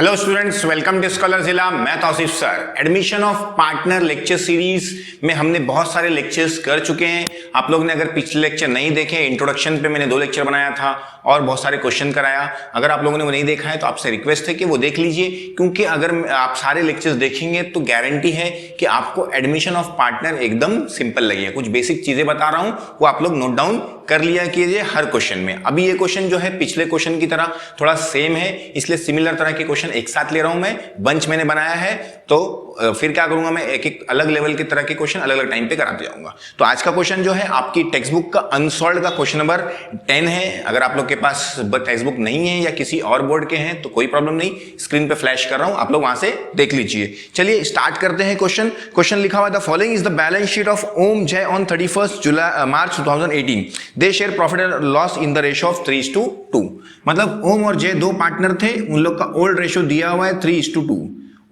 Hello students, welcome to scholar जिला। मैं Tausif sir. Admission of partner lecture series में हमने बहुत सारे लेक्चर्स कर चुके हैं। आप लोग ने अगर पिछले लेक्चर नहीं देखे, इंट्रोडक्शन पे मैंने 2 लेक्चर बनाया था और बहुत सारे क्वेश्चन कराया। अगर आप लोगों ने वो नहीं देखा है तो आपसे रिक्वेस्ट है कि वो देख लीजिए, क्योंकि अगर आप सारे लेक्चर्स देखेंगे तो गारंटी है कि आपको एडमिशन ऑफ पार्टनर एकदम सिंपल लगेगा। कुछ बेसिक चीजें बता रहा हूं, वो आप लोग नोट डाउन कर लिया कीजिए हर क्वेश्चन में। अभी ये क्वेश्चन जो है पिछले क्वेश्चन की तरह थोड़ा सेम है, इसलिए सिमिलर तरह के क्वेश्चन एक साथ ले रहा हूं। मैं बंच मैंने बनाया है, तो फिर क्या करूंगा, मैं एक एक अलग लेवल की तरह के क्वेश्चन अलग अलग टाइम पे कराते जाऊंगा। तो आज का क्वेश्चन जो है आपकी टेक्स्ट बुक का अनसॉल्व्ड का क्वेश्चन नंबर 10 है। अगर आप लोग के पास टेक्स्ट बुक नहीं है या किसी और बोर्ड के हैं तो कोई प्रॉब्लम नहीं, स्क्रीन पे फ्लैश कर रहा हूं, आप लोग वहां से देख लीजिए। चलिए स्टार्ट करते हैं। क्वेश्चन लिखा हुआ, the following is the balance sheet of Om Jay on 31 March 2018। They share profit and loss in the ratio of 3:2। मतलब ओम और जय 2 पार्टनर थे, उन लोग का ओल्ड रेशियो दिया हुआ है 3:2।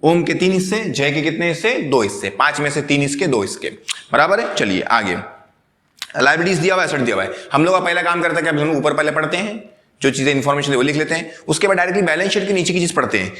ओम के 3 हिस्से, जय के कितने हिस्से? 2 हिस्से। 5 में से 3 इसके, 2 इसके, बराबर है। चलिए आगे, लायबिलिटीज दिया हुआ है, एसेट दिया हुआ है। हम लोग का पहला काम करता है कि हम लोग ऊपर पहले पढ़ते हैं, जो चीजें इंफॉर्मेशन वो लिख लेते हैं, उसके बाद डायरेक्टली बैलेंस शीट के नीचे की चीज पढ़ते हैं।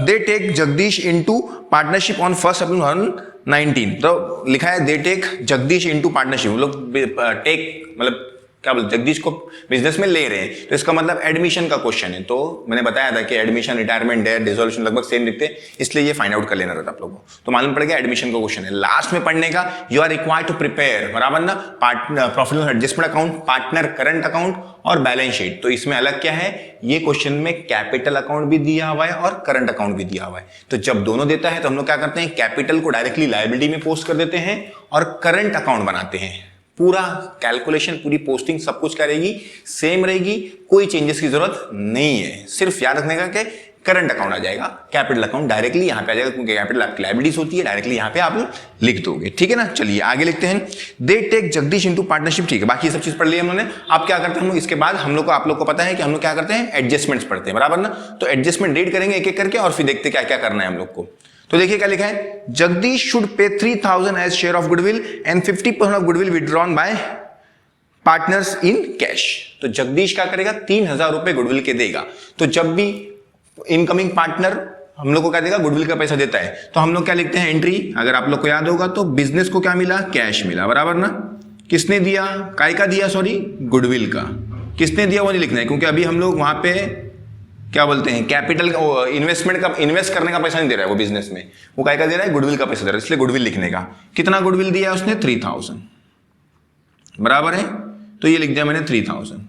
They take Jagdish into partnership on 1 April 2019। तो लिखा है they take Jagdish into partnership. लोग टेक मतलब क्या बोलते, जगदीश को बिजनेस में ले रहे हैं, तो इसका मतलब एडमिशन का क्वेश्चन है। तो मैंने बताया था कि एडमिशन, रिटायरमेंट, डेथ, डिसोल्यूशन लगभग सेम दिखते हैं, इसलिए ये फाइंड आउट कर लेना रहता आप लोगों को। तो मालूम पड़ गया एडमिशन का क्वेश्चन है। लास्ट में पढ़ने का, you are required to prepare, बराबर ना, partner profit and adjustment account, partner current account और बैलेंस शीट। तो इसमें अलग क्या है, ये क्वेश्चन में कैपिटल अकाउंट भी दिया हुआ है और करंट अकाउंट भी दिया हुआ है। तो जब दोनों देता है तो हम लोग क्या करते हैं, कैपिटल को डायरेक्टली लायबिलिटी में पोस्ट कर देते हैं और करंट अकाउंट बनाते हैं। पूरा कैलकुलेशन, पूरी पोस्टिंग सब कुछ क्या रहेगी, सेम रहेगी, कोई चेंजेस की जरूरत नहीं है। सिर्फ याद रखने का कि करंट अकाउंट आ जाएगा, कैपिटल अकाउंट डायरेक्टली यहां पे आ जाएगा, क्योंकि कैपिटल आपकी लायबिलिटीज होती है, डायरेक्टली यहां पे आप लिख दोगे। ठीक है ना। चलिए आगे लिखते हैं, they take Jagdish into partnership. ठीक है, बाकी सब चीज पढ़ लिया हमने। आप क्या करते हैं, हम लोग इसके बाद हम लोग को, आप लोग को पता है कि हम लोग क्या करते हैं, एडजस्टमेंट्स पढ़ते हैं, बराबर ना। तो एडजस्टमेंट रीड करेंगे एक एक करके और फिर देखते क्या क्या करना है हम लोग को। तो देखिए क्या लिखा है, Jagdish should pay 3000 as share of goodwill and 50% of goodwill withdrawn by partners in cash. तो जगदीश क्या करेगा, 3000 रुपए गुडविल के देगा। तो जब भी इनकमिंग पार्टनर हम लोग को क्या देगा, गुडविल का पैसा देता है, तो हम लोग क्या लिखते हैं, एंट्री। अगर आप लोग को याद होगा तो बिजनेस को क्या मिला, कैश मिला, बराबर ना। किसने दिया, काय का दिया, सॉरी गुडविल का। किसने दिया वो नहीं लिखना है, क्योंकि अभी हम लोग वहां पे क्या बोलते हैं, कैपिटल इन्वेस्टमेंट का, इन्वेस्ट करने का पैसा नहीं दे रहा है वो बिजनेस में, वो काय का दे रहा है, गुडविल का पैसा दे रहा है, इसलिए गुडविल लिखने का। कितना गुडविल दिया है उसने, 3000, बराबर है। तो ये लिख दिया मैंने 3000।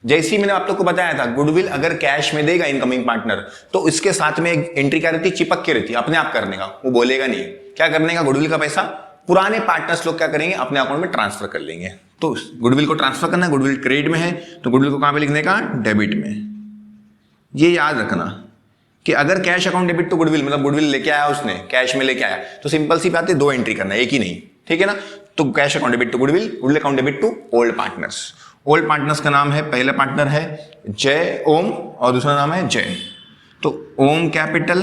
जैसे ही मैंने आप लोग को बताया था, गुडविल अगर कैश में देगा इनकमिंग पार्टनर, तो इसके साथ में एक एंट्री क्या रहती है, चिपक के रहती है, अपने आप करने का, वो बोलेगा नहीं। क्या करने का, गुडविल का पैसा पुराने पार्टनर्स लोग क्या करेंगे, अपने अकाउंट में ट्रांसफर कर लेंगे। तो गुडविल को ट्रांसफर करना है, गुडविल क्रेडिट में है, तो गुडविल को कहां पे लिखने का, डेबिट में। ये याद रखना कि अगर कैश अकाउंट डेबिट तो गुडविल, मतलब गुडविल लेके आया उसने, कैश में लेके आया, तो सिंपल सी बात है, 2 एंट्री करना है, एक ही नहीं। ठीक है ना। तो cash account debit to goodwill, goodwill account debit to old partners. Old partners का नाम है, पहला पार्टनर है जय ओम और दूसरा नाम है जय। तो ओम कैपिटल,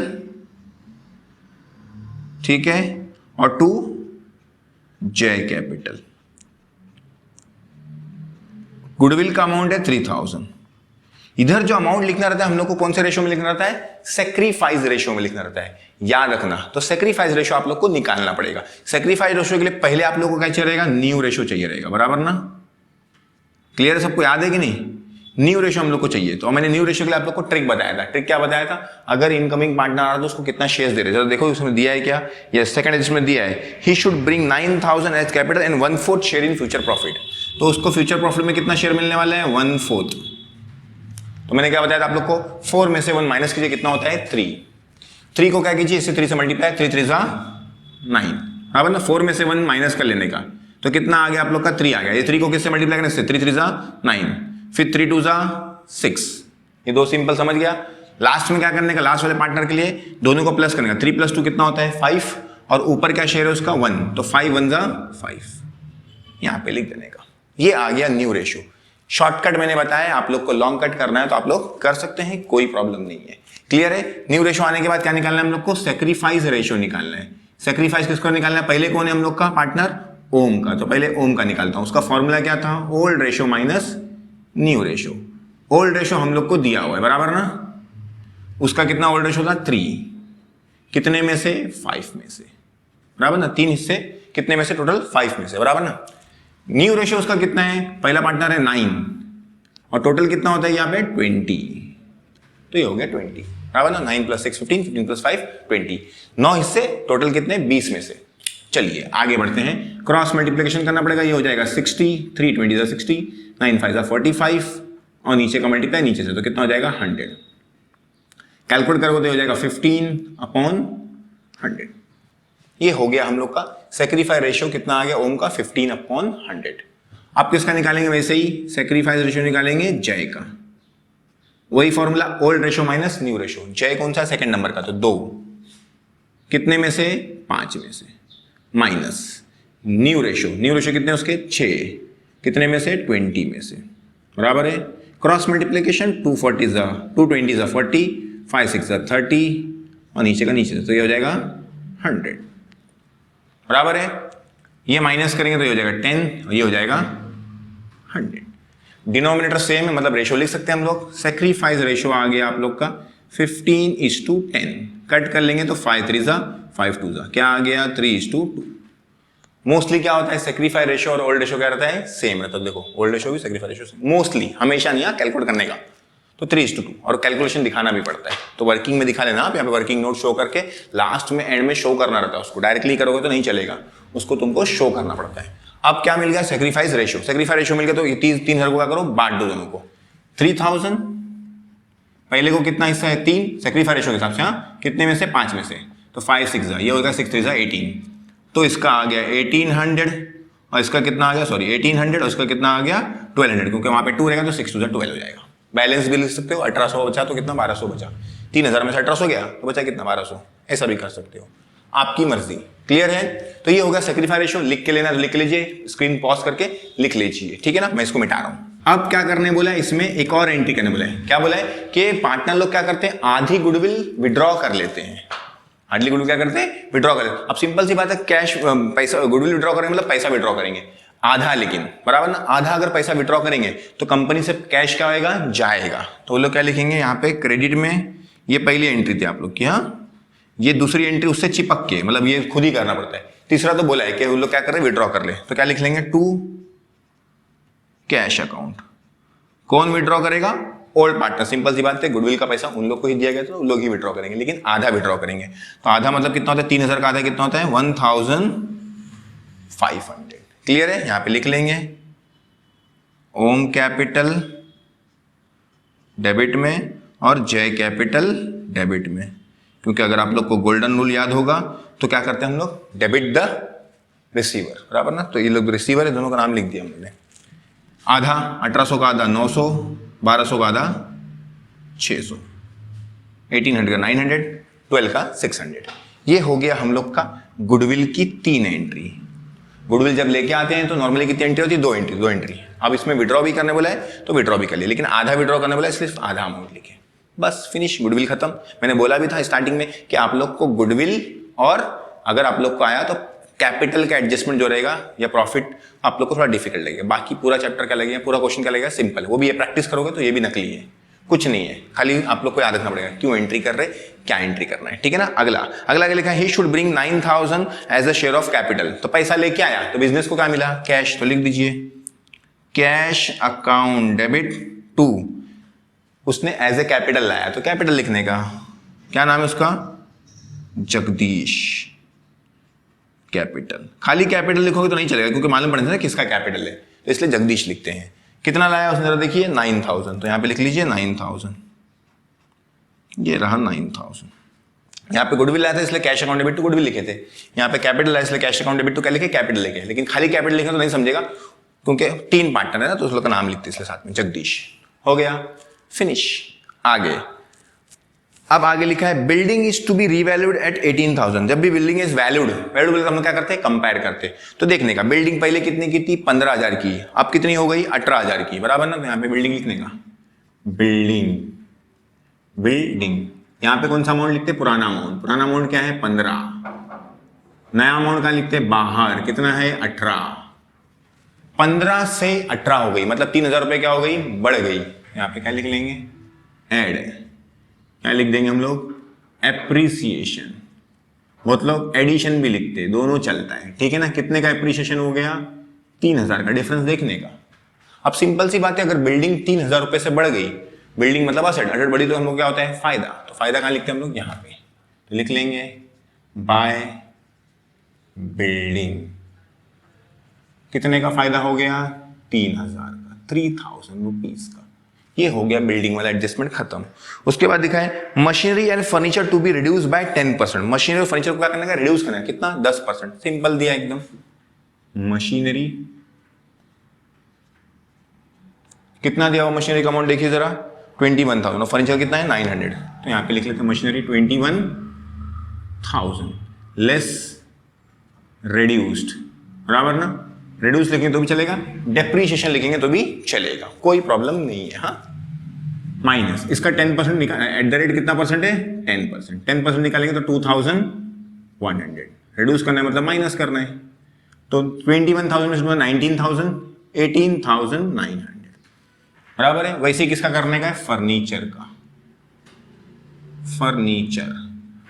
ठीक है, और टू जय कैपिटल। गुडविल का अमाउंट है 3000। इधर जो अमाउंट लिखना रहता है हम लोग को, कौन से रेशियो में लिखना रहता है, सेक्रीफाइस रेशियो में लिखना रहता है, याद रखना। तो सेक्रीफाइस रेशियो आप लोग को निकालना पड़ेगा। सेक्रीफाइस रेशियो के लिए पहले आप लोग को क्या चाहिए रहेगा, न्यू रेशियो चाहिए रहेगा, बराबर ना। क्लियर है, सबको याद है कि नहीं, न्यू रेशियो हम लोग को चाहिए। तो मैंने न्यू रेशियो के लिए आप लोग को ट्रिक बताया था। ट्रिक क्या बताया था, अगर इनकमिंग पार्टनर आ रहा तो उसको कितना शेयर्स दे रहे हैं, देखो उसमें दिया है क्या, ये सेकंड एडजस्टमेंट दिया है, he should bring 9000 as capital and 1/4 share in future profit. तो उसको फ्यूचर प्रॉफिट में कितना शेयर मिलने वाला है, 1/4। तो मैंने क्या बताया था आप लोग को, 4 में से 1 माइनस कीजिए, कितना होता है, 3 को क्या कीजिए, इससे 3 से मल्टीप्लाई, 3 3 जा 9, बराबर ना। 4 में से 1 माइनस कर लेने का, तो कितना आ गया आप लोग का, 3 आ गया। ये 3 को किससे मल्टीप्लाई करने से, 3 3 जा 9, फिर 3 2 जा 6। ये 2 सिंपल समझ गया। लास्ट में क्या करने का, लास्ट वाले पार्टनर के लिए दोनों को प्लस करने का, 3 + 2 कितना होता है, 5, और ऊपर क्या शेयर है उसका, 1, तो 5 1 जा 5, यहां पे लिख देने का। ये आ गया न्यू रेशियो। शॉर्टकट मैंने बताया, आप लोग को लॉन्ग कट करना है तो आप लोग कर सकते हैं, कोई प्रॉब्लम नहीं है। क्लियर है। न्यू रेशियो आने के बाद क्या निकालना है हम लोग को, सेक्रीफाइस रेशियो निकालना है। सेक्रीफाइस किसको निकालना है, पहले कौन है हम लोग का पार्टनर, ओम का। तो पहले ओम का निकालता हूं। उसका फॉर्मूला क्या था, old ratio minus new ratio. Old ratio हम लोग को दिया हुआ है, बराबर ना। उसका कितना ओल्ड रेशो था 3, कितने में से 5 में से, बराबर ना, 3 हिस्से कितने में से, टोटल 5 में से, बराबर ना। न्यू रेशो उसका कितना है, पहला पार्टनर है 9 और टोटल कितना होता है यहाँ पे 20, तो ये हो गया 20, बराबर ना। 9 + 6 15, 15 + 5 20, 9 हिस्से टोटल कितने 20 में से। चलिए आगे बढ़ते हैं, क्रॉस मल्टीप्लिकेशन करना पड़ेगा, ये हो जाएगा 60, 3 20 = 60, 9 5 = 45 और नीचे का मल्टीप्लाई नीचे से, तो कितना हो जाएगा 100। कैलकुलेट करोगे तो हो जाएगा 15/100। ये हो गया हम लोग का सैक्रिफाइस रेशियो, कितना आ गया ओम का 15/100। आप किसका निकालेंगे, वैसे ही सैक्रिफाइस रेशियो निकालेंगे जय का, वही formula, old ratio minus new ratio. जय कौन सा, सेकंड नंबर का, तो 2 कितने में से 5 में से, minus new ratio, new ratio कितने उसके 6, कितने में से 20 में से, बराबर है। क्रॉस मल्टीप्लिकेशन 2 40 2 20 40, 5 6 30 और नीचे का नीचे से, तो ये हो जाएगा 100, बराबर है। ये माइनस करेंगे तो ये हो जाएगा 10 और ये हो जाएगा 100। डिनोमिनेटर सेम है, मतलब रेशो लिख सकते हैं हम लोग। सैक्रिफाइस रेशो आ गया आप लोग का 15:10, कट कर लेंगे तो 5 3 5 2 क्या आ गया 3:2। मोस्टली क्या होता है, सैक्रिफाइस रेशो और ओल्ड रेशो क्या रहता है, सेम रहता है। देखो ओल्ड रेशो भी सैक्रिफाइस रेशो सेम, मोस्टली, हमेशा नहीं है कैलकुलेट करने का, तो 3:2 और कैलकुलेशन दिखाना भी पड़ता है, तो वर्किंग में दिखा लेना आप, यहाँ पे वर्किंग नोट शो करके लास्ट में एंड में शो करना रहता है उसको, डायरेक्टली करोगे तो नहीं चलेगा, उसको तुमको शो करना पड़ता है। अब क्या मिल गया, सैक्रिफाइस रेशो, सैक्रिफाइस रेशो मिल गया तो 3,000 को क्या करो, बांट दो दोनों को, 3000 पहले को कितना हिस्सा है 3, सैक्रिफाइस रेशो के हिसाब से, हाँ कितने में से 5 में से, तो 5 6 ये होगा 6 3 18, तो इसका आ गया 1800 और इसका कितना आ गया, सॉरी 1800 और इसका कितना आ गया 1200, क्योंकि वहां पे 2 रहेगा तो 6 2 12 हो जाएगा। बैलेंस भी लिख सकते हो, 1800 बचा तो कितना 1200 बचा, 3000 में से 1800 गया तो बचा कितना 1200, ऐसा भी कर सकते हो, आपकी मर्जी। क्लियर है, तो ये होगा सैक्रिफाइस रेशो। लिख के लेना तो लिख लीजिए, स्क्रीन पॉज करके लिख लीजिए, ठीक है ना। मैं इसको मिटा रहा हूं। अब क्या करने बोला है, इसमें एक और एंट्री करने बोला है, क्या बोला है कि पार्टनर लोग क्या करते हैं, आधी गुडविल विड्रॉ कर लेते हैं, हार्डली गुडविल क्या करते हैं, विड्रॉ कर लेते हैं। अब सिंपल सी बात है, कैश पैसा गुडविल विड्रॉ करेंगे मतलब पैसा विड्रॉ करेंगे आधा, लेकिन बराबर ना, आधा अगर पैसा विड्रॉ करेंगे तो कंपनी से कैश क्या होएगा, जाएगा। तो वो लोग क्या लिखेंगे यहाँ पे, क्रेडिट में ये पहली एंट्री थी आप लोग की, हाँ ये दूसरी एंट्री उससे चिपक के, मतलब ये खुद ही करना पड़ता है। तीसरा तो बोला है कि वो लोग क्या कर रहे हैं, विड्रॉ कर ले, तो क्या लिख लेंगे, टू कैश अकाउंट। कौन विड्रॉ करेगा, ओल्ड पार्टनर, सिंपल सी बात है, गुडविल का पैसा उन लोग को ही दिया गया तो उन लोग ही विड्रॉ करेंगे, लेकिन आधा विड्रॉ करेंगे। तो आधा मतलब कितना होता है, 3000 का आधा कितना होता है 1500। क्लियर है, यहां पे लिख लेंगे ओम कैपिटल डेबिट में और जय कैपिटल डेबिट में, क्योंकि अगर आप लोग को गोल्डन रूल याद होगा तो क्या करते हैं हम लोग, डेबिट द रिसीवर, बराबर ना। तो ये लोग रिसीवर है, दोनों का नाम लिख दिया हमने। आधा 1800 का आधा 900, 1200 का आधा 600, 1800 का 900, 12 का 600। ये हो गया हम लोग का गुडविल की 3 एंट्री। गुडविल जब लेके आते हैं तो नॉर्मली कितनी एंट्री होती है, 2 एंट्री। अब इसमें विड्रॉ भी करने बोला है तो विड्रॉ भी कर लिया, लेकिन आधा विड्रॉ करने बोला है, सिर्फ आधा अमाउंट लिखे, बस फिनिश, गुडविल खत्म। मैंने बोला भी था स्टार्टिंग में कि आप लोग को गुडविल और अगर आप लोग को आया तो कैपिटल का एडजस्टमेंट जो रहेगा या प्रॉफिट आप लोग को थोड़ा डिफिकल्ट लगेगा, बाकी पूरा चैप्टर क्या लगेगा, पूरा क्वेश्चन क्या लगेगा, सिंपल। वो भी ये प्रैक्टिस करोगे तो ये भी नकली है, कुछ नहीं है, खाली आप लोग को याद रखना पड़ेगा क्यों एंट्री कर रहे, क्या एंट्री करना है, ठीक है ना। अगला लिखा है, he should bring 9000 as a share of capital. तो पैसा लेके आया तो बिजनेस को क्या मिला, कैश, तो लिख दीजिए कैश अकाउंट डेबिट टू, उसने एज ए कैपिटल लाया तो कैपिटल लिखने का, क्या नाम है उसका, जगदीश कैपिटल। खाली कैपिटल लिखोगे तो नहीं चलेगा, क्योंकि मालूम पड़ेगा ना किसका कैपिटल है, तो इसलिए जगदीश लिखते हैं। कितना लाया उसने, जरा देखिए 9000, तो यहां पे लिख लीजिए 9000, ये रहा 9000। यहाँ पे गुडविल आया था इसलिए cash account debit to goodwill लिखे थे, यहाँ पे कैपिटल आया इसलिए कैश अकाउंट डेबिट टू क्या लिखे, कैपिटल लिखे। लेकिन खाली कैपिटल लिखे तो नहीं समझेगा, क्योंकि 3 पार्टनर है ना, तो उस लोग का नाम लिखते इसलिए साथ में, जगदीश। हो गया, फिनिश। आगे, अब आगे लिखा है building is to be revalued at 18000। जब भी बिल्डिंग इज वैल्यूड हम क्या करते हैं, कंपेयर करते हैं। तो देखने का, बिल्डिंग पहले कितनी की थी, 15000 की, अब कितनी हो गई 18000 की, बराबर ना। तो यहाँ पे बिल्डिंग लिखने का, बिल्डिंग यहाँ पे कौन सा अमाउंट लिखते हैं, पुराना अमाउंट क्या है 15, नया अमाउंट क्या लिखते हैं बाहर, कितना है 18, 15 से 18 हो गई, मतलब 3000 रुपए क्या हो गई, बढ़ गई। यहाँ पे क्या लिख लेंगे, ऐड, क्या लिख देंगे हम लोग, एप्रिसिएशन। बहुत लोग एडिशन भी लिखते, दोनों चलता है, ठीक है ना। कितने का एप्रिसिएशन हो गया, 3000 का। डिफरेंस देखने का। अब सिंपल सी बात है, अगर बिल्डिंग 3000 रुपए से बढ़ गई, बिल्डिंग मतलब असेट, असेट बढ़ी तो हम लोग क्या होता है, फायदा। तो फायदा कहाँ लिखते हैं हम लोग, यहाँ पे। तो लिख लेंगे बाय बिल्डिंग। कितने का फायदा हो गया, 3000 का, 3000 रुपीज का। ये हो गया बिल्डिंग वाला एडजस्टमेंट खत्म। उसके बाद दिखा है machinery and furniture to be reduce by 10%। Machinery और फर्नीचर को क्या करने का, रिड्यूस करना है। कितना, 10%। सिंपल दिया एकदम। मशीनरी कितना दिया हुआ, मशीनरी का अमाउंट देखिए जरा, 21,000। और फर्नीचर कितना है, 900। तो यहां पे लिख लेते हैं मशीनरी 21,000 लेस रिड्यूस्ड, बराबर ना। रिड्यूस लिखेंगे तो भी चलेगा, डेप्रीशिएशन लिखेंगे तो भी चलेगा, कोई प्रॉब्लम नहीं है। हाँ, माइनस इसका 10% निकाल, एट द रेट कितना परसेंट है, 10%। 10% निकालेंगे तो 2100। रिड्यूस करना है मतलब माइनस करना है। तो 21,000 में 19,000, 18,900, बराबर है। वैसे किसका करने का है, फर्नीचर का।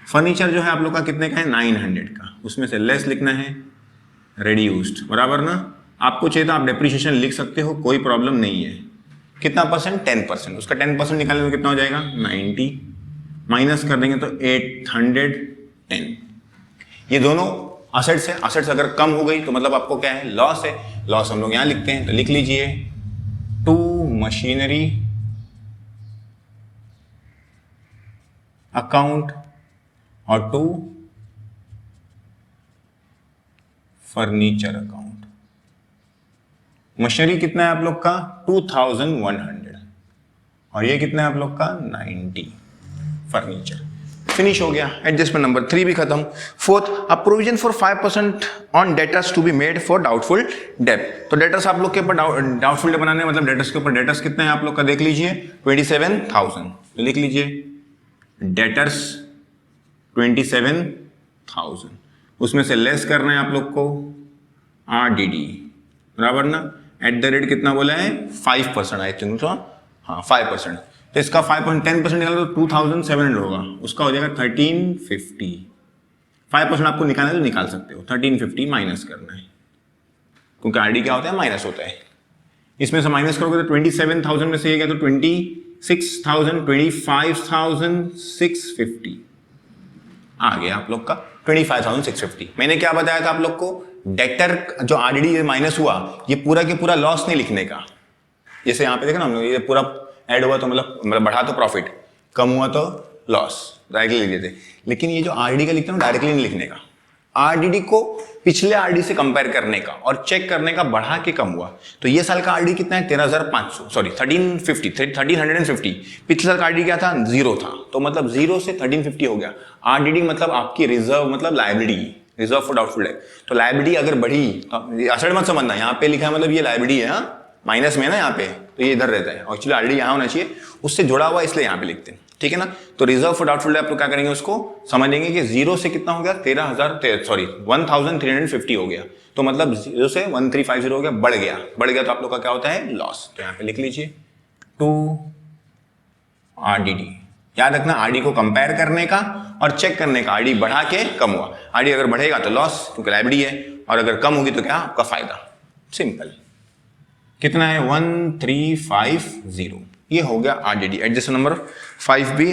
फर्नीचर जो है आप लोग का कितने का है, 900 का। उसमें से लेस लिखना है रिड्यूस्ड, बराबर ना। आपको चाहिए तो आप डेप्रिसिएशन लिख सकते हो, कोई प्रॉब्लम नहीं है। कितना परसेंट, 10%। उसका 10% निकालने में कितना हो जाएगा, 90। माइनस कर देंगे तो 810। ये दोनों असेट्स है। असेट्स अगर कम हो गई तो मतलब आपको क्या है, लॉस है। लॉस हम लोग यहां लिखते हैं, तो लिख लीजिए टू मशीनरी अकाउंट और टू फर्नीचर अकाउंट। मशीनरी कितना है आप लोग का, 2100, और ये कितना है आप लोग का, 90। फर्नीचर फिनिश हो गया। एडजस्टमेंट नंबर 3 भी खत्म। Fourth, a provision for 5% on debtors to be made for doubtful debt. तो डेटर्स आप लोग के ऊपर डाउटफुल डेट बनाने, मतलब डेटर्स के ऊपर, डेटर्स कितना है आप लोग का देख लीजिए, 27,000। तो लिख लीजिए डेटर्स 27,000। उसमें से लेस करना है आप लोग को RDD, बराबर ना। एट द रेट कितना बोला है, 5% आई थिंक तो, हाँ 5%। तो इसका 5%, 10% निकालो तो 2,700 होगा। उसका हो जाएगा 1350। 5% आपको निकालना है तो निकाल सकते हो। 1350 माइनस करना है, क्योंकि RD क्या होता है, माइनस होता है। इसमें से माइनस करोगे तो 27,000 में से ये गया तो 26,000, 25,650 आ गया आप लोग का, 25,650। मैंने क्या बताया था आप लोग को, डेटर जो RDD माइनस हुआ, ये पूरा के पूरा लॉस नहीं लिखने का। जैसे यहाँ पे देखो ना हम लोग, ये पूरा ऐड हुआ तो मतलब बढ़ा तो प्रॉफिट, कम हुआ तो लॉस, डायरेक्टली लिख देते। लेकिन ये जो RD का लिखते हैं डायरेक्टली नहीं लिखने का, RDD को पिछले RD से कंपेयर करने का और चेक करने का, बढ़ा के कम हुआ। तो ये साल का RD कितना है, 13,500, सॉरी 1350। पिछले साल का RD क्या था, 0 था। तो मतलब 0 से 1350 हो गया। RDD मतलब आपकी रिजर्व, मतलब liability, reserve for doubtful debt. तो लायबिलिटी अगर बढ़ी तो असेट मत समझना, यहाँ पे लिखा है मतलब ये लायबिलिटी है, हाँ माइनस में ना यहाँ पे, तो ये इधर रहता है। एक्चुअली RDD यहाँ होना चाहिए, उससे जुड़ा हुआ इसलिए यहाँ पे लिखते हैं, ठीक है ना। तो रिजर्व फॉर डाउटफुल डेट आप लोग क्या करेंगे, उसको समझेंगे कि 0 से कितना हो गया, 13,350 हो गया। तो मतलब 0 से 1350 हो गया, बढ़ गया तो आप लोग का क्या होता है, लॉस। तो यहाँ पे लिख लीजिए टू RDD। याद रखना, RD को कंपेयर करने का और चेक करने का, RD बढ़ा के कम हुआ। RD अगर बढ़ेगा तो लॉस, क्योंकि लायबिलिटी है, और अगर कम होगी तो क्या, आपका फायदा। सिंपल। कितना है, 1350। ये हो गया RDD। एडजस्टमेंट नंबर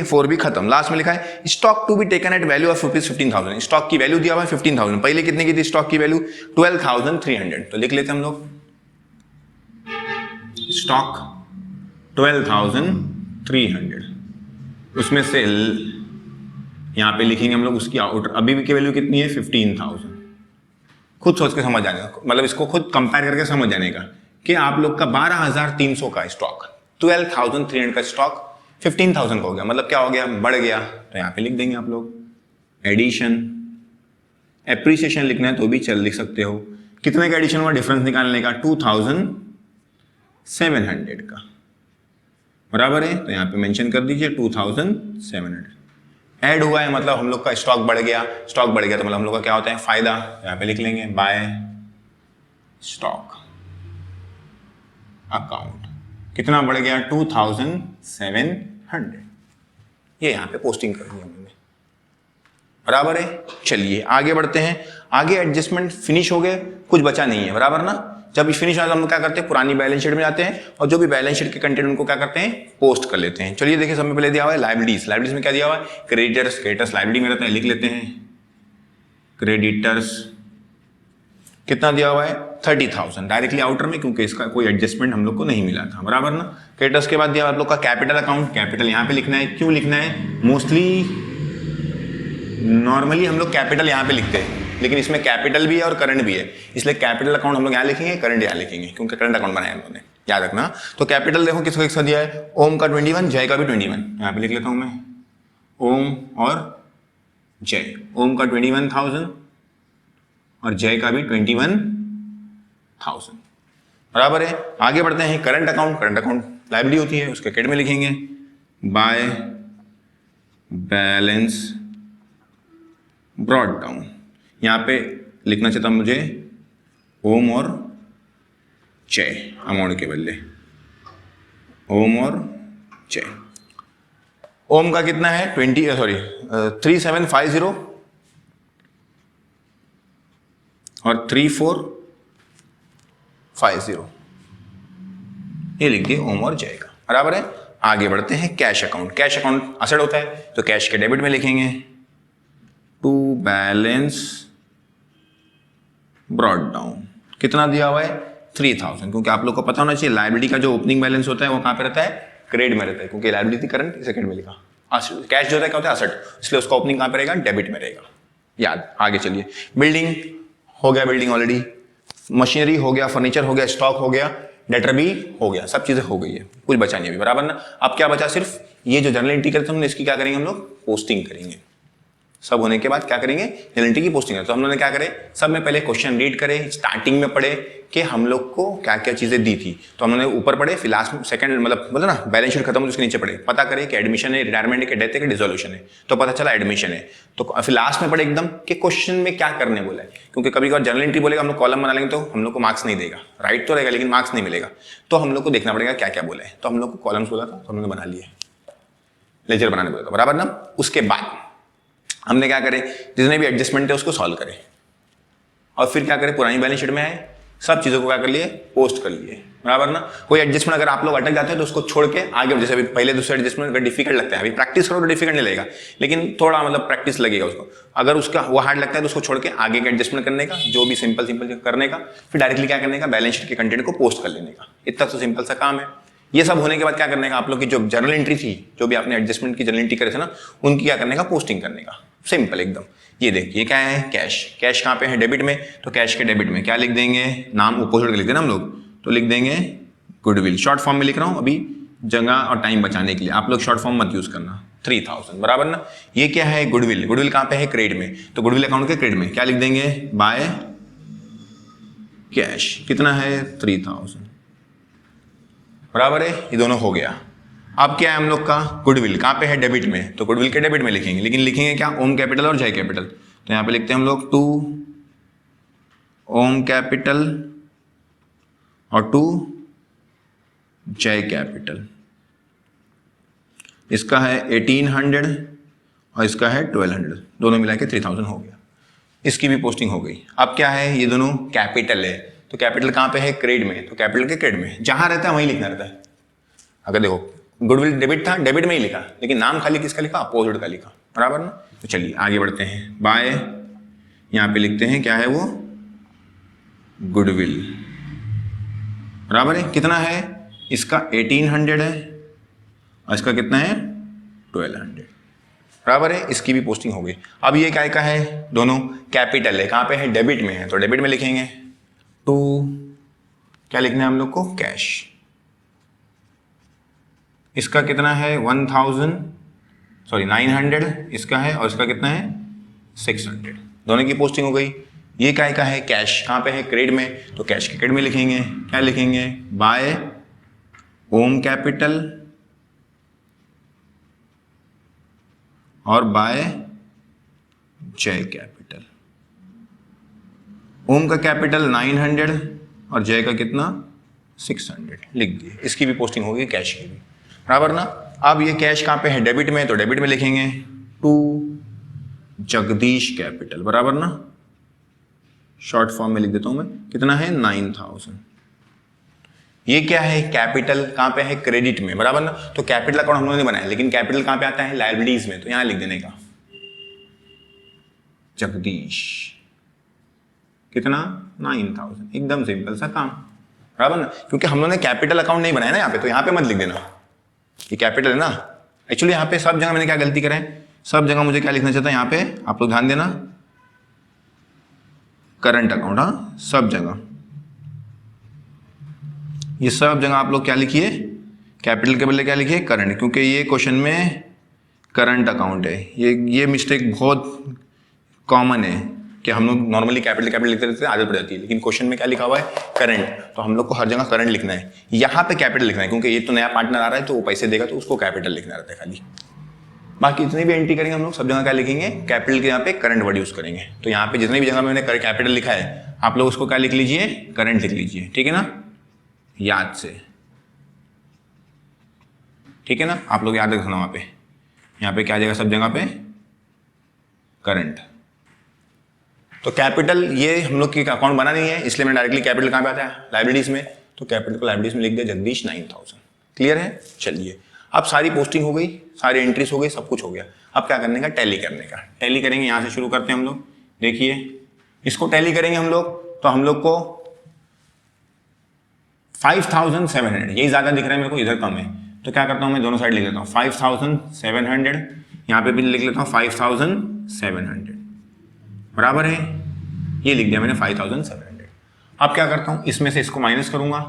4 भी खत्म। लास्ट में लिखा है stock to be taken at value of ₹15,000। Stock की वैल्यू दिया हुआ है 15,000। पहले कितने की थी स्टॉक की वैल्यू, 12,300। तो लिख लेते हैं हम लोग स्टॉक 12,300। उसमें से यहां पे लिखेंगे हम लोग उसकी आउटर अभी की वैल्यू कितनी है, 15,000। खुद सोच के समझ जाने का, मतलब इसको खुद कंपेयर करके समझ जाने का कि आप लोग का 12,300 का स्टॉक, 12,300 का स्टॉक 15,000 का हो गया, मतलब क्या हो गया, बढ़ गया। तो यहां पे लिख देंगे आप लोग एडिशन। एप्रिसिएशन लिखना है तो भी चल लिख सकते हो। कितने का एडिशन हुआ, डिफरेंस निकालने का, 2,700 का, बराबर है। तो यहां पे मेंशन कर दीजिए 2,700। ऐड हुआ है मतलब हम लोग का स्टॉक बढ़ गया। स्टॉक बढ़ गया तो मतलब हम लोग का क्या होता है, फायदा। यहां पे लिख लेंगे बाय स्टॉक अकाउंट। कितना बढ़ गया, 2,700। ये यहाँ पे पोस्टिंग कर दी हमने, बराबर है। चलिए आगे बढ़ते हैं। आगे एडजस्टमेंट फिनिश हो गए, कुछ बचा नहीं है, बराबर ना। जब फिनिश हो जाता है हम लोग क्या करते हैं, पुरानी बैलेंस शीट में जाते हैं और जो भी बैलेंस शीट के कंटेंट उनको क्या करते हैं, पोस्ट कर लेते हैं। चलिए देखिए, सबसे पहले दिया हुआ है लाइबिलिटीज। लाइबिलिटीज में क्या दिया हुआ है, क्रेडिटर्स। क्रेडिटर्स लाइबिलिटी में रहता है, लिख लेते हैं क्रेडिटर्स। कितना दिया हुआ है, 30,000 डायरेक्टली आउटर में, क्योंकि इसका कोई एडजस्टमेंट हम लोग को नहीं मिला था, बराबर ना। क्रेडिटर्स के बाद दिया हुआ आप लोग का कैपिटल अकाउंट। कैपिटल यहाँ पे लिखना है, क्यों लिखना है, मोस्टली नॉर्मली हम लोग कैपिटल यहाँ पे लिखते हैं, लेकिन इसमें कैपिटल भी है और करंट भी है, इसलिए कैपिटल अकाउंट हम लोग यहाँ लिखेंगे, करंट यहाँ लिखेंगे, क्योंकि करंट अकाउंट बनाया उन्होंने, याद रखना। तो कैपिटल देखो किसको किसका दिया है, ओम का 21, जय का भी 21, यहाँ पे लिख लेता हूँ मैं, ओम और जय। ओम का 21,000 और जय का भी 21,000, बराबर है। आगे बढ़ते हैं, current account. Current account liability होती है, उसके क्रेडिट में लिखेंगे बाय बैलेंस ब्रॉट डाउन। यहाँ पे लिखना चाहता मुझे ओम और जय, अमाउंट के बदले ओम और जय। ओम का कितना है 3750 और 3450, ये लिख दिए ओम और जय का, बराबर है। आगे बढ़ते हैं, cash account. Cash account asset होता है, तो कैश के डेबिट में लिखेंगे टू बैलेंस ब्रॉट डाउन। कितना दिया हुआ है 3000, क्योंकि आप लोग को पता होना चाहिए लायबिलिटी का जो ओपनिंग बैलेंस होता है वो कहाँ पे रहता है, क्रेडिट में रहता है, क्योंकि लायबिलिटी करंट इसे क्रेडिट में लिखा। कैश जो होता है क्या होता है, असेट, इसलिए उसका ओपनिंग कहाँ पे रहेगा, डेबिट में रहेगा, याद। आगे चलिए, बिल्डिंग हो गया, बिल्डिंग ऑलरेडी, मशीनरी हो गया, फर्नीचर हो गया, स्टॉक हो गया, डेटर भी हो गया, सब चीजें हो गई है, कुछ बचा नहीं अभी, बराबर ना। अब क्या बचा, सिर्फ ये जो जर्नल एंट्री करते हैं इसकी क्या करेंगे हम लोग, पोस्टिंग करेंगे। सब होने के बाद क्या करेंगे, जर्नल एंट्री की पोस्टिंग है। तो हम लोगों ने क्या करे, सब में पहले क्वेश्चन रीड करे, स्टार्टिंग में पढ़े कि हम लोग को क्या क्या चीजें दी थी, तो हम लोगों ने ऊपर पढ़े, फिर लास्ट में सेकंड मतलब बोला ना बैलेंस शीट खत्म हो उसके नीचे पढ़े, पता करे कि एडमिशन है, रिटायरमेंट है, कि डेथ है, कि डिसोल्यूशन है, तो पता चला एडमिशन है। तो फिर लास्ट में पढ़े एकदम कि क्वेश्चन में क्या करने बोला है, क्योंकि कभी कभार जर्नल एंट्री बोलेगा हम लोग कॉलम बना लेंगे तो हम लोग को मार्क्स नहीं देगा, राइट तो रहेगा लेकिन मार्क्स नहीं मिलेगा, तो हम लोग को देखना पड़ेगा क्या क्या बोला है। तो हम लोग को कॉलम्स बोला था, तो हमने बना लिए, लेजर बनाने बोला था, बराबर ना। उसके बाद हमने क्या करे, जितने भी एडजस्टमेंट है उसको सॉल्व करें और फिर क्या करें, पुरानी बैलेंस शीट में आए, सब चीजों को क्या कर लिए, पोस्ट कर लिए, बराबर ना। कोई एडजस्टमेंट अगर आप लोग अटक जाते हैं तो उसको छोड़ के आगे, जैसे अभी पहले दूसरे एडजस्टमेंट अगर डिफिकल्ट लगता है, अभी प्रैक्टिस करो तो डिफिकल्ट नहीं लगेगा, लेकिन थोड़ा मतलब प्रैक्टिस लगेगा उसको। अगर उसका वो हार्ड लगता है तो उसको छोड़ के आगे का एडजस्टमेंट करने का, जो भी सिंपल सिंपल करने का, फिर डायरेक्टली क्या करने का, बैलेंस शीट के कंटेंट को पोस्ट कर लेने का। इतना तो सिंपल सा काम है। ये सब होने के बाद क्या करने का, आप लोग की जो जर्नल एंट्री थी, जो भी आपने एडजस्टमेंट की जर्नल एंट्री करे थे ना, उनकी क्या करने का, पोस्टिंग करने का, सिंपल एकदम। ये देखिए क्या है, कैश। कैश कहाँ पे है, डेबिट में, तो कैश के डेबिट में क्या लिख देंगे, नाम अपोजिट लिख देना हम लोग, तो लिख देंगे गुडविल। शॉर्ट फॉर्म में लिख रहा हूँ अभी जगह और टाइम बचाने के लिए, आप लोग शॉर्ट फॉर्म मत यूज करना। 3000, बराबर ना। ये क्या है, गुडविल। गुडविल कहाँ पे है, क्रेडिट में, तो गुडविल अकाउंट के क्रेडिट में क्या लिख देंगे, बाय कैश। कितना है 3000, बराबर है। ये दोनों हो गया। अब क्या है हम लोग का, गुडविल कहाँ पे है, डेबिट में, तो गुडविल के डेबिट में लिखेंगे, लेकिन लिखेंगे क्या, ओम कैपिटल और जय कैपिटल। तो यहाँ पे लिखते हैं हम लोग टू ओम कैपिटल और टू जय कैपिटल। इसका है 1800 और इसका है 1200, दोनों मिला के 3000 हो गया। इसकी भी पोस्टिंग हो गई। अब क्या है, ये दोनों कैपिटल है, तो कैपिटल कहाँ पे है, क्रेडिट में, तो कैपिटल के क्रेडिट में, जहां रहता है वहीं लिखना रहता है। अगर देखो गुडविल डेबिट था, डेबिट में ही लिखा, लेकिन नाम खाली किसका लिखा, अपोजिट का लिखा, बराबर ना। तो चलिए आगे बढ़ते हैं, बाय यहाँ पे लिखते हैं क्या है वो, गुडविल, बराबर है। कितना है, इसका 1800 है और इसका कितना है 1200, बराबर है। इसकी भी पोस्टिंग हो गई। अब ये क्या का है, दोनों कैपिटल है, कहाँ पे है, डेबिट में है, तो डेबिट में लिखेंगे टू, क्या लिखना है हम लोग को, कैश। इसका कितना है 900, इसका है, और इसका कितना है 600, दोनों की पोस्टिंग हो गई। ये काय का है, कैश, कहाँ पे है, क्रेडिट में, तो कैश के क्रेडिट में लिखेंगे, क्या लिखेंगे, बाय ओम कैपिटल और बाय जय कैपिटल। ओम का कैपिटल 900 और जय का कितना 600 लिख दिए। इसकी भी पोस्टिंग होगी, कैश की भी, बराबर ना। अब ये कैश कहाँ पे है, डेबिट में, तो डेबिट में लिखेंगे टू जगदीश कैपिटल, बराबर ना। शॉर्ट फॉर्म में लिख देता हूं मैं, कितना है 9000। ये क्या है, कैपिटल कहां पे है, क्रेडिट में, बराबर ना। तो कैपिटल अकाउंट हम लोगों ने बनाया, लेकिन कैपिटल कहां पे आता है, लायबिलिटीज में, तो यहां लिख देने का जगदीश कितना 9000, एकदम सिंपल सा काम, बराबर ना। क्योंकि हम लोगों ने कैपिटल अकाउंट नहीं बनाया ना यहाँ पे, तो यहाँ पे मत लिख देना ये कैपिटल है ना। एक्चुअली यहाँ पे सब जगह मैंने क्या गलती करा है, सब जगह मुझे क्या लिखना चाहता है, यहाँ पे आप लोग ध्यान देना, करंट अकाउंट, हाँ सब जगह, ये सब जगह आप लोग क्या लिखिए, कैपिटल के बदले क्या लिखिए, करंट, क्योंकि ये क्वेश्चन में करंट अकाउंट है। ये मिस्टेक बहुत कॉमन है कि हम लोग नॉर्मली कैपिटल लिखते रहते हैं, आदत पड़ जाती है, लेकिन क्वेश्चन में क्या लिखा हुआ है, करंट, तो हम लोग को हर जगह करंट लिखना है, यहाँ पे कैपिटल लिखना है, क्योंकि ये तो नया पार्टनर आ रहा है तो वो पैसे देगा, तो उसको कैपिटल लिखना रहता है खाली। बाकी जितनी भी एंट्री करेंगे हम लोग सब जगह क्या लिखेंगे, कैपिटल के यहाँ पे करंट वर्ड यूज करेंगे। तो यहाँ पे जितनी भी जगह मैंने कैपिटल लिखा है, आप लोग उसको क्या लिख लीजिए, करंट लिख लीजिए, ठीक है ना, याद से, ठीक है ना। आप लोग याद रखना, वहां पे यहाँ पे क्या आ जाएगा, सब जगह पे करंट। तो कैपिटल ये हम लोग की अकाउंट बना नहीं है, इसलिए मैं डायरेक्टली कैपिटल कहाँ पे आता है, लायबिलिटीज में, तो कैपिटल को लायबिलिटीज में लिख दिया जगदीश 9000। क्लियर है, चलिए अब सारी पोस्टिंग हो गई, सारी एंट्रीज हो गई, सब कुछ हो गया। अब क्या करने का, टैली करने का। टैली करेंगे, यहां से शुरू करते हैं हम लोग। देखिए इसको टैली करेंगे हम लोग, तो हम लोग को 5700, यही ज्यादा दिख रहा है मेरे को, इधर कम है, तो क्या करता हूं मैं, दोनों साइड लिख लेता हूं 5700, यहां पे भी लिख लेता हूं 5700, बराबर है, ये लिख दिया मैंने 5700। अब क्या करता हूं, इसमें से इसको माइनस करूंगा,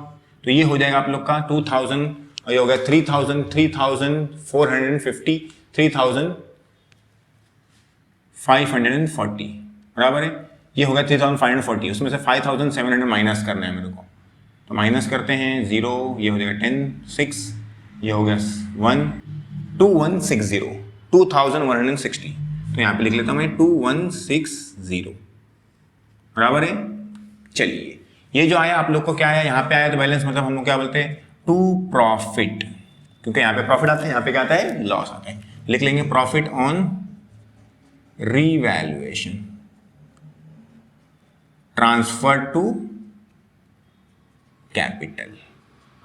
तो ये हो जाएगा आप लोग का 2000, ये हो गया 3000, 3450, 3540, बराबर है, ये हो गया 3540, उसमें से 5700 माइनस करना है मेरे को, तो माइनस करते हैं 0, ये हो जाएगा 10, 6, ये हो गया 1, 2160, 2160, तो यहाँ पे लिख लेता हूँ मैं 2160, बराबर है। चलिए ये जो आया आप लोग को क्या आया, यहाँ पे आया तो बैलेंस, मतलब हम लोग क्या बोलते हैं, टू प्रॉफिट, क्योंकि यहाँ पे प्रॉफिट आता है, यहाँ पे क्या आता है, लॉस आता है, लिख लेंगे profit on revaluation transfer to capital.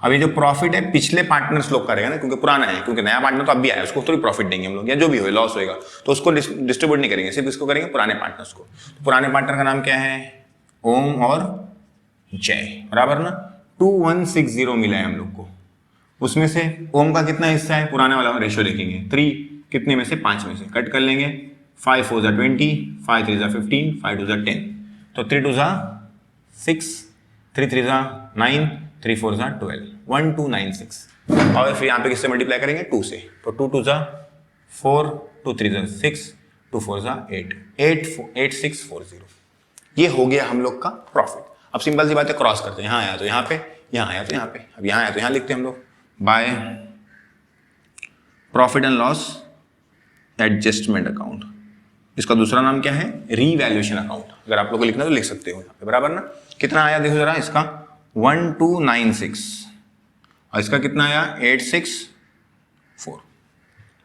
अब ये जो प्रॉफिट है पिछले पार्टनर्स लोग करेगा ना, क्योंकि पुराना है, क्योंकि नया पार्टनर तो अब भी आया, उसको थोड़ी प्रॉफिट देंगे हम लोग, या जो भी हो लॉस होएगा तो उसको डिस्ट्रीब्यूट नहीं करेंगे, सिर्फ इसको करेंगे पुराने पार्टनर्स को। तो पुराने पार्टनर का नाम क्या है, ओम और जय, बराबर ना। 2160 मिला है हम लोग को, उसमें से ओम का कितना हिस्सा है, पुराने वाला रेशियो देखेंगे, 3 कितने में से, 5 में से कट कर लेंगे, 5 4 जा 20, 5 3 जा 15, 5 2 जा 10, तो 3 2 जा 6, 3 3 जा 9, 3 4 जा 12, 1296, और फिर यहाँ पे किससे मल्टीप्लाई करेंगे, 2 से, तो 2 2 जा 4, 2 3 जा 6, 2 4 जा 8, 8640, ये हो गया हम लोग का प्रॉफिट। अब सिंपल सी बात है, क्रॉस करते हैं, यहाँ आया तो यहाँ पे, यहाँ आया तो यहाँ पे, अब यहाँ आया तो यहाँ लिखते हैं हम लोग, by profit and loss adjustment account. इसका दूसरा नाम क्या है, रीवैल्यूएशन अकाउंट। अगर आप लोग को लिखना तो लिख सकते हो यहाँ पे, बराबर ना। कितना आया देखो जरा, इसका 1296, और इसका कितना आया 864,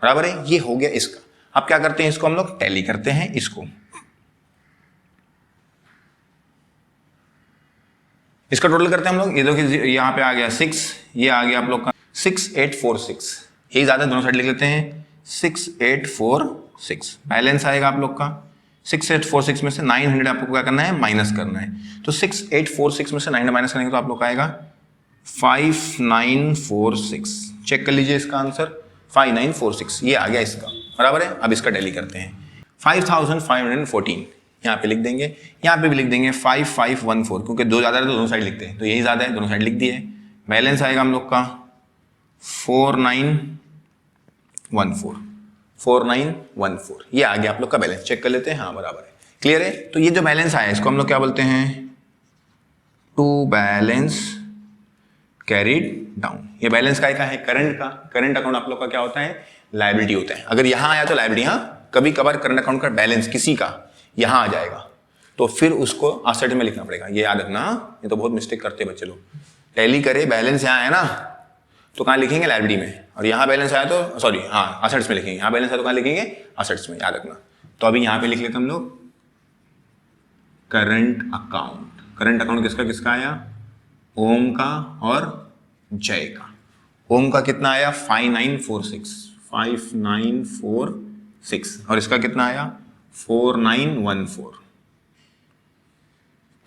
बराबर है, ये हो गया इसका। अब क्या करते हैं, इसको हम लोग टैली करते हैं, इसको इसका टोटल करते हैं हम लोग। ये देखिए यहाँ पे आ गया 6, ये आ गया आप लोग का 6846, यही ज्यादा, दोनों साइड लिख लेते हैं 6846। बैलेंस आएगा आप लोग का 6846 में से 900 आपको क्या करना है, माइनस करना है। तो 6846 में से 900 माइनस करेंगे तो आप लोग का आएगा 5946। चेक कर लीजिए इसका आंसर 5946, ये आ गया इसका, बराबर है। अब इसका टैली करते हैं, 5514 यहाँ पे लिख देंगे, यहाँ पे भी लिख देंगे 5514, क्योंकि दो ज्यादा है तो दोनों साइड लिखते हैं, तो यही ज्यादा है, दोनों साइड लिख दिए। बैलेंस आएगा हम लोग का 4914, ये आ गया आप लोग का बैलेंस। चेक कर लेते हैं, हाँ बराबर है, क्लियर है। तो ये जो बैलेंस आया इसको हम लोग क्या बोलते हैं, टू बैलेंस कैरीड डाउन। ये बैलेंस का है, करंट का। करंट अकाउंट आप लोग का क्या होता है, लायबिलिटी होता है। अगर यहां आया तो लायबिलिटी, हाँ कभी कभार करंट अकाउंट का बैलेंस किसी का यहां आ जाएगा तो फिर उसको असेट में लिखना पड़ेगा, ये याद रखना। ये तो बहुत मिस्टेक करते हैं बच्चे लोग, टैली करे बैलेंस यहां है ना, तो कहाँ लिखेंगे, लायबिलिटी में। और यहाँ बैलेंस आया तो सॉरी हाँ असेट्स में लिखेंगे, यहाँ बैलेंस आया तो कहाँ लिखेंगे, असेट्स में, याद रखना। तो अभी यहाँ पे लिख लेते हम लोग करंट अकाउंट। करंट अकाउंट किसका किसका आया, ओम का और जय का। ओम का कितना आया 5946 और इसका कितना आया 4914।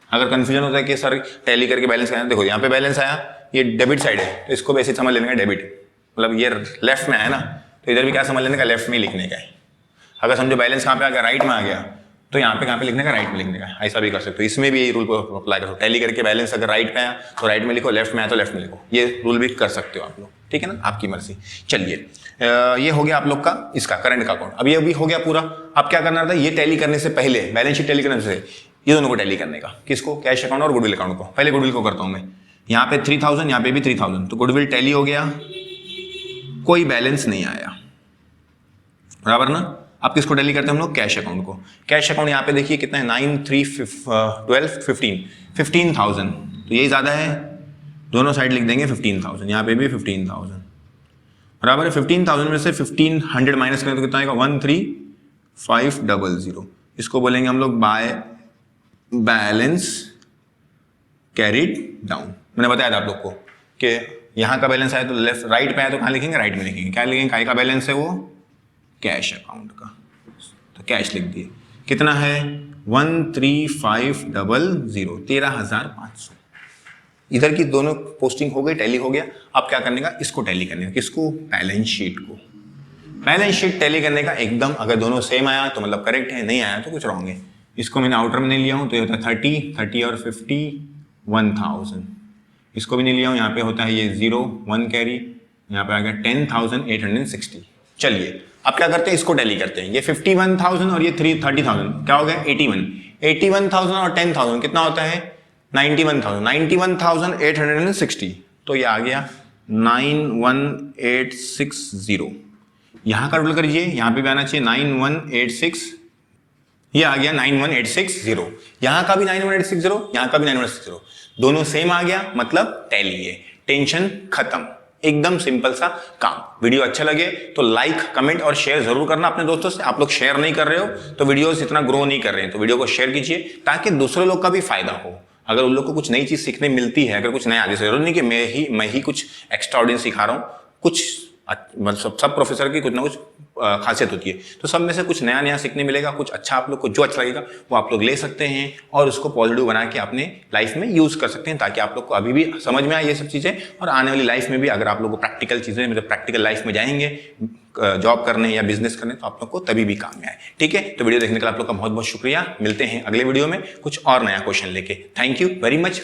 अगर कंफ्यूजन होता है कि सर टैली करके बैलेंस करना, देखो यहाँ पे बैलेंस आया, ये डेबिट साइड है तो इसको भी ऐसे समझ लेने का डेबिट, मतलब ये लेफ्ट में है ना, तो इधर भी क्या समझ लेने का, लेफ्ट में ही लिखने का है। अगर समझो बैलेंस कहाँ पे आ गया, राइट में आ गया, तो यहाँ पे कहाँ पे लिखने का, राइट में लिखने का, ऐसा भी कर सकते हो। इसमें भी यही रूल को अप्लाई करो, टैली करके बैलेंस अगर राइट पे आया तो राइट में लिखो, लेफ्ट में आया तो लेफ्ट में लिखो, ये रूल भी कर सकते हो आप लोग, ठीक है ना, आपकी मर्जी। चलिए ये हो गया आप लोग का इसका करंट का अकाउंट। अब ये भी हो गया पूरा। अब क्या करना था, ये टैली करने से पहले, बैलेंस शीट टैली करने से ये दोनों को टैली करने का, किसको, कैश अकाउंट और गुडविल अकाउंट को। पहले गुडविल को करता हूं मैं, यहाँ पे 3000, यहाँ पे भी 3000, तो गुडविल टैली हो गया, कोई बैलेंस नहीं आया, बराबर ना। अब किसको टैली करते हैं हम लोग, कैश अकाउंट को। कैश अकाउंट यहाँ पे देखिए कितना है, 9 3 12 15,000, तो यही ज्यादा है, दोनों साइड लिख देंगे 15,000, यहाँ पे भी 15,000, बराबर है। 15,000 में से 1500 माइनस करें तो कितना आएगा 13,500। इसको बोलेंगे हम लोग बाय बैलेंस कैरिड डाउन। मैंने बताया था आप लोग को कि यहाँ का बैलेंस आया तो लेफ्ट राइट पे आया तो कहाँ लिखेंगे, राइट में लिखेंगे। क्या लिखेंगे, काय का बैलेंस है वो, कैश अकाउंट का, तो कैश लिख दिए। कितना है 13,500, 13,500। इधर की दोनों पोस्टिंग हो गई, टैली हो गया। अब क्या करने का, इसको टैली करने का, किसको, बैलेंस शीट को। बैलेंस शीट टैली करने का एकदम, अगर दोनों सेम आया तो मतलब करेक्ट है, नहीं आया तो कुछ रॉन्ग है। इसको मैंने आउटर में नहीं लिया हूं तो ये होता है 30 और 50 1000। इसको भी नहीं लिया हूं, यहाँ पे होता है ये 0 1 कैरी, यहाँ पे आ गया 10,860। चलिए अब क्या करते हैं, इसको टैली करते हैं। ये 51,000 और ये 30,000 क्या हो गया 81,000 और 10,000 कितना होता है 91,860। तो ये आ गया 91,860। यहां का टोटल करिए, यहां पे भी आना चाहिए 91,860, ये आ गया 91,860। यहां का भी 91,860, यहां का भी 91,860, दोनों सेम आ गया, मतलब टैली है। टेंशन खत्म, एकदम सिंपल सा काम। वीडियो अच्छा लगे तो लाइक कमेंट और शेयर जरूर करना अपने दोस्तों से। आप लोग शेयर नहीं कर रहे हो तो वीडियोस इतना ग्रो नहीं कर रहे हैं, तो वीडियो को शेयर कीजिए ताकि दूसरे लोग का भी फायदा हो। अगर उन लोग को कुछ नई चीज सीखने मिलती है, अगर कुछ नया, जैसे जरूर नहीं कि मैं ही कुछ एक्स्ट्रा ऑर्डिनरी सिखा रहा हूँ, कुछ मतलब सब प्रोफेसर की कुछ ना कुछ खासियत होती है, तो सब में से कुछ नया नया सीखने मिलेगा, कुछ अच्छा आप लोग को जो अच्छा लगेगा वो आप लोग ले सकते हैं और उसको पॉजिटिव बना के अपने लाइफ में यूज कर सकते हैं, ताकि आप लोग को अभी भी समझ में आए ये सब चीजें, और आने वाली लाइफ में भी अगर आप लोग को प्रैक्टिकल चीजें, मतलब प्रैक्टिकल लाइफ में जाएंगे जॉब करने या बिजनेस करने, तो आप लोग को तभी भी काम में आए। ठीक है, तो वीडियो देखने के लिए आप लोग का बहुत बहुत शुक्रिया। मिलते हैं अगले वीडियो में कुछ और नया क्वेश्चन लेके। Thank you very much.